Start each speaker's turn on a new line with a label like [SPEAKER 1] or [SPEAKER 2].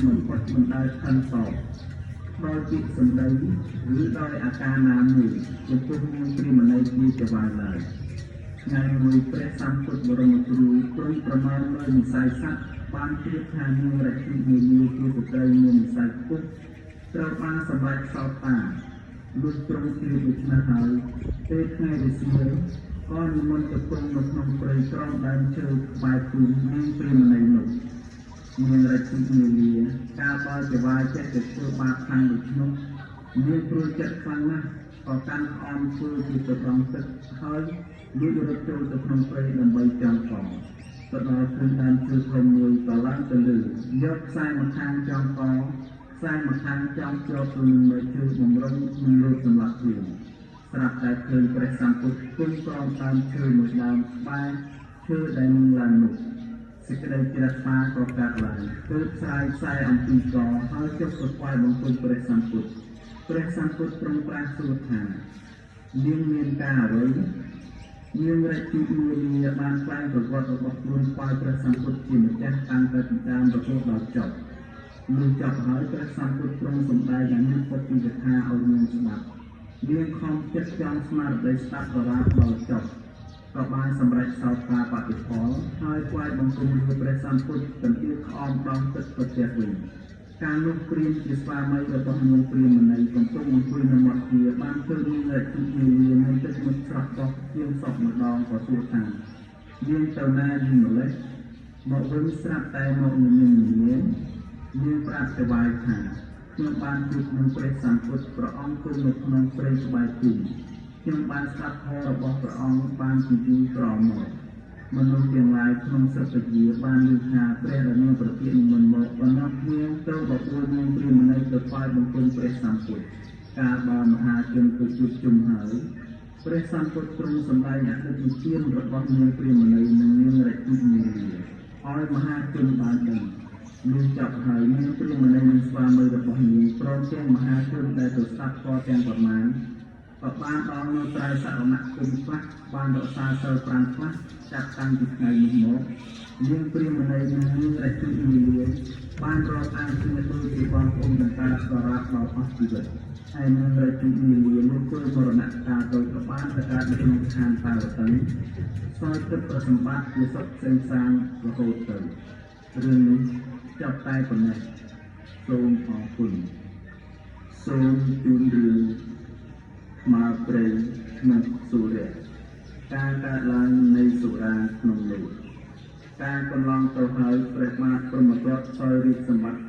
[SPEAKER 1] មិនផុតមិនដែលខណ្ឌសោដោយពាក្យសម្ដីឬដោយអាការណាមួយចំពោះនាងព្រាហ្មណីជាចវាយឡើយថ្ងៃមួយព្រះសម្ពុទ្ធបរមគ្រូទ្រង់ប្រមាណលើនិស័យសត្វបានជ្រាបថានាងរជ្ជនីនាជាស្ត្រីមាននិស័យខ្ពស់ត្រូវបានសម្រេចសោតតាលុះទ្រង់ជ្រាបដូច្នេះហើយពេលថ្ងៃរសៀលក៏និមន្តទៅគង់នៅក្នុងព្រៃក្រំដើមឈើក្បែរភូមិនាងព្រាហ្មណីនោះនាងរជ្ជនីនាកាលបើចវាយចេះទៅធ្វើបាបខ្លាំងដូច្នោះនាងព្រួយចិត្តខ្លាំងណាស់ក៏កាន់ក្អមធ្វើជាទៅដងទឹកហើយលួចរត់ចូលទៅក្នុងព្រៃដើម្បីចាំផងទៅដល់ឃើញដើមឈើធំមួយក៏ឡើងទៅលើយកខ្សែម្ខាងចំកខ្សែម្ខាងចំជាប់ទៅនឹងមែកឈើបំរុងនឹងលូតសម្លាប់ខ្លួនស្រាប់តែឃើញព្រះសម្ពុទ្ធគង់ក្រោមដើមឈើមួយដើមក្បែរឈើដែលនឹងឡើងនោះសេចក្តីជ្រះថ្លាក៏កើតឡើងទើបស្រាយខ្សែអំពីកហើយចុះទៅថ្វាយបង្គំព្រះសម្ពុទ្ធព្រះសម្ពុទ្ធទ្រង់ត្រាស់សួរថានាងមានការអ្វីនាងរជ្ជនីបានខ្លាំងប្រវត្តិរបស់ខ្លួនថ្វាយព្រះសម្ពុទ្ធជាម្ចាស់តាំងតែពីដើមរហូតដល់ចប់លុះចប់ហើយព្រះសម្ពុទ្ធទ្រង់សម្ដែងយ៉ាងនេះពុទ្ធពីកថាឲ្យនាងស្ដាប់នាងខំចិត្តចង់ស្មារតីស្ដាប់រាដល់ចប់ក៏បានសម្រេចសោតការបតិផលហើយថ្វាយបង្គំលើព្រះសម្ពុទ្ធទាំងទៀតក្អមដងទឹកប្រទះវិញការនោះព្រាហ្មណ៍ជាស្វាមីរបស់នាងព្រាហ្មណីកំពុងអង្គុយនៅមាត់ទ្វារបានឃើញនាងរជ្ជនីមានទឹកមុខស្រស់បោះជាងសក់ម្ដងក៏សួរថានាងទៅណាយីម្លេះមកវិញស្រាប់តែមកនាងប្រាប់ចវាយថាខ្ញុំបានជួបនឹងព្រះសម្ពុទ្ធព្រះអង្គគង់នៅក្នុងព្រៃក្បែរភូមិខ្ញុំបានស្ដាប់ធម៌របស់ព្រះអង្គបានពីយូរក្រោយមកមនុស្សទាំងឡាយក្នុងសព្វជាបានឮថាព្រះរាមាប្រទាននិមន្តមកបណ្ណោះនាងទៅបបួលនាងព្រាហ្មណីទៅថ្វាយបង្គំព្រះសម្ពុទ្ធកាលបើមហាជនទៅជួបជុំហើយព្រះសម្ពុទ្ធទ្រង់សម្ដែងអតិថិទានរបស់នាងព្រាហ្មណីនិងនាងរជ្ជនីឲ្យមហាជនបានដឹងលុះចប់ហើយនាងព្រាហ្មណីនិងស្វាមីរបស់នាងព្រមទាំងមហាជនដែលទៅស្ដាប់ធម៌ទាំងប្រមាណក៏បានដល់នៅត្រៃសរណគមខ្លះបានរក្សាសីល5ខ្លះចាប់តាំងពីថ្ងៃនេះមកនាងព្រាហ្មណីនិងនាងរជ្ជនីបានរាប់អានគ្នាដូចជាបងប្អូនទាំងការស្វារាបដល់អស់ជីវិតហើយនាងរជ្ជនីលោកគល់មរណកាលទៅក៏បានប្រកាសនៅក្នុងឋានតាវតិនសោយទឹកប្រសម្បត្តិជាសុខផ្សេងសាងរហូតទៅរឿងនេះចប់តែប៉ុណ្ណេះសូមអរគុណសូមជូនរឿងមកព្រៃក្នុងសុរៈការកើតឡើងនៃសុរាក្នុងលោកការកន្លងទៅហើយព្រះបាទព្រហ្មទត្តសោយរាជសម្បត្តិ